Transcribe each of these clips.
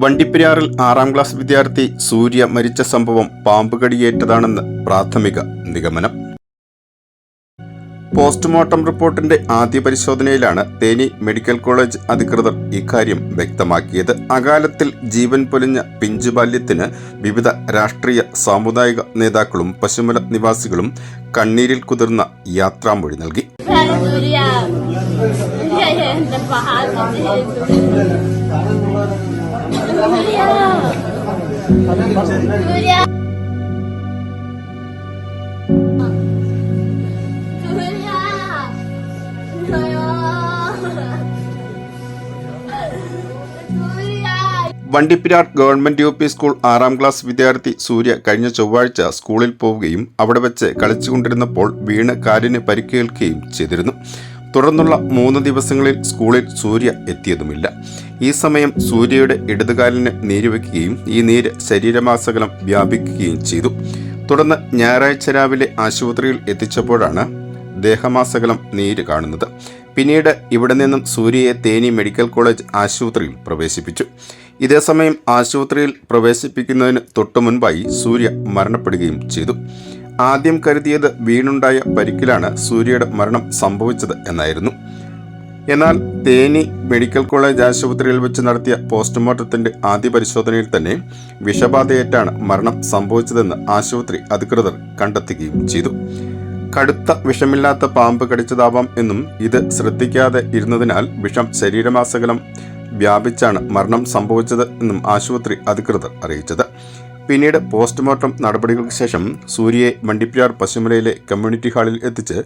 വണ്ടിപ്പെരിയാറിൽ 6ാം class വിദ്യാർത്ഥി സൂര്യ മരിച്ച സംഭവം പാമ്പുകടിയേറ്റതാണെന്ന് പ്രാഥമിക നിഗമനം. പോസ്റ്റ്മോർട്ടം റിപ്പോർട്ടിന്റെ ആദ്യ പരിശോധനയിലാണ് തേനി മെഡിക്കൽ കോളേജ് അധികൃതർ ഇക്കാര്യം വ്യക്തമാക്കിയത്. അകാലത്തിൽ ജീവൻ പൊലിഞ്ഞ പിഞ്ചുബാല്യത്തിന് വിവിധ രാഷ്ട്രീയ സാമുദായിക നേതാക്കളും പശുമല നിവാസികളും കണ്ണീരിൽ കുതിർന്ന യാത്രാമൊഴി നൽകി. Vandiperiyar government U P school 6ാം ക്ലാസ് വിദ്യാർത്ഥി സൂര്യ കഴിഞ്ഞ ചൊവ്വാഴ്ച സ്കൂളിൽ പോവുകയും അവിടെ വെച്ച് കളിച്ചുകൊണ്ടിരുന്നപ്പോൾ വീണ് കാലിന് പരിക്കേൽക്കുകയും ചെയ്തിരുന്നു. തുടർന്നുള്ള 3 ദിവസങ്ങളിൽ സ്കൂളിൽ സൂര്യ എത്തിയതുമില്ല. ഈ സമയം സൂര്യയുടെ ഇടതുകാലിന് നീര് വയ്ക്കുകയും ഈ നീര് ശരീരമാസകലം വ്യാപിക്കുകയും ചെയ്തു. തുടർന്ന് ഞായറാഴ്ച രാവിലെ ആശുപത്രിയിൽ എത്തിച്ചപ്പോഴാണ് ദേഹമാസകലം നീര് കാണുന്നത്. പിന്നീട് ഇവിടെ നിന്നും സൂര്യയെ തേനി മെഡിക്കൽ കോളേജ് ആശുപത്രിയിൽ പ്രവേശിപ്പിച്ചു. ഇതേസമയം ആശുപത്രിയിൽ പ്രവേശിപ്പിക്കുന്നതിന് തൊട്ടു മുൻപായി സൂര്യ മരണപ്പെടുകയും ചെയ്തു. ആദ്യം കരുതിയത് വീണുണ്ടായ പരിക്കിലാണ് സൂര്യയുടെ മരണം സംഭവിച്ചത് എന്നായിരുന്നു. എന്നാൽ തേനി മെഡിക്കൽ കോളേജ് ആശുപത്രിയിൽ വെച്ച് നടത്തിയ പോസ്റ്റ്മോർട്ടത്തിന്റെ ആദ്യ പരിശോധനയിൽ തന്നെ വിഷബാധയേറ്റാണ് മരണം സംഭവിച്ചതെന്ന് ആശുപത്രി അധികൃതർ കണ്ടെത്തുകയും ചെയ്തു. കടുത്ത വിഷമില്ലാത്ത പാമ്പ് കടിച്ചതാവാം എന്നും ഇത് ശ്രദ്ധിക്കാതെ ഇരുന്നതിനാൽ വിഷം ശരീരമാസകലം വ്യാപിച്ചാണ് മരണം സംഭവിച്ചത് എന്നും ആശുപത്രി അധികൃതർ അറിയിച്ചത്. പിന്നീട് പോസ്റ്റ്മോർട്ടം നടപടികൾക്ക് ശേഷം സൂര്യയെ വണ്ടിപ്പെരിയാർ പശുമലയിലെ കമ്മ്യൂണിറ്റി ഹാളിൽ എത്തിച്ച്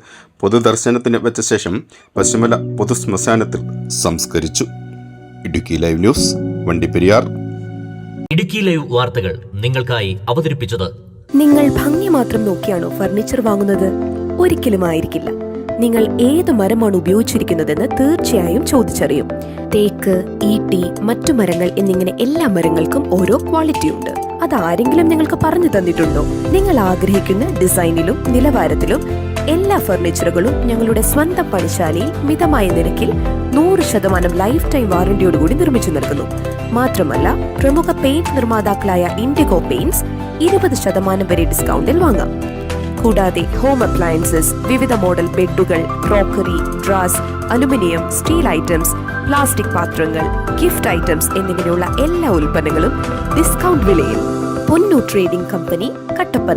പൊതുദർശനത്തിന് വെച്ച ശേഷം പശുമല പൊതുശ്മശാനത്തിൽ സംസ്കരിച്ചു. Idukki live news, Vandiperiyar. Idukki live വാർത്തകൾ നിങ്ങൾക്കായി അവതരിപ്പിച്ചത്. നിങ്ങൾ ഭംഗി മാത്രം നോക്കിയാണോ ഫർണിച്ചർ വാങ്ങുന്നത്? ഒരിക്കലും ആയിരിക്കില്ല. നിങ്ങൾ ഏത് മരമാണ് ഉപയോഗിച്ചിരിക്കുന്നതെന്ന് തീർച്ചയായും ചോദിച്ചറിയും. തേക്ക്, ഈട്ടി, മറ്റു മരങ്ങൾ എന്നിങ്ങനെ എല്ലാ മരങ്ങൾക്കും ഓരോ ക്വാളിറ്റി ഉണ്ട്. അതാരെങ്കിലും നിങ്ങൾക്ക് പറഞ്ഞു തന്നിട്ടുണ്ടോ? നിങ്ങൾ ആഗ്രഹിക്കുന്ന ഡിസൈനിലും നിലവാരത്തിലും എല്ലാ ഫർണിച്ചറുകളും ഞങ്ങളുടെ സ്വന്തം പണിശാലയിൽ മിതമായ നിരക്കിൽ 100% ലൈഫ് ടൈം വാറന്റിയോടുകൂടി നിർമ്മിച്ചു നൽകുന്നു. മാത്രമല്ല, പ്രമുഖ പെയിന്റ് നിർമ്മാതാക്കളായ ഇൻഡിഗോ പെയിന്റ്സ് 20% വരെ ഡിസ്കൗണ്ടിൽ വാങ്ങാം. കൂടാതെ ഹോം അപ്ലയൻസസ്, വിവിധ മോഡൽ ബെഡുകൾ, ക്രോക്കറി, ഡ്രാസ്, അലുമിനിയം, സ്റ്റീൽ ഐറ്റംസ്, പ്ലാസ്റ്റിക് പാത്രങ്ങൾ, ഗിഫ്റ്റ് ഐറ്റംസ് എന്നിങ്ങനെയുള്ള എല്ലാ ഉൽപ്പന്നങ്ങളും ഡിസ്കൗണ്ട് വിലയിൽ. പൊന്നു ട്രേഡിംഗ് കമ്പനി, കട്ടപ്പന.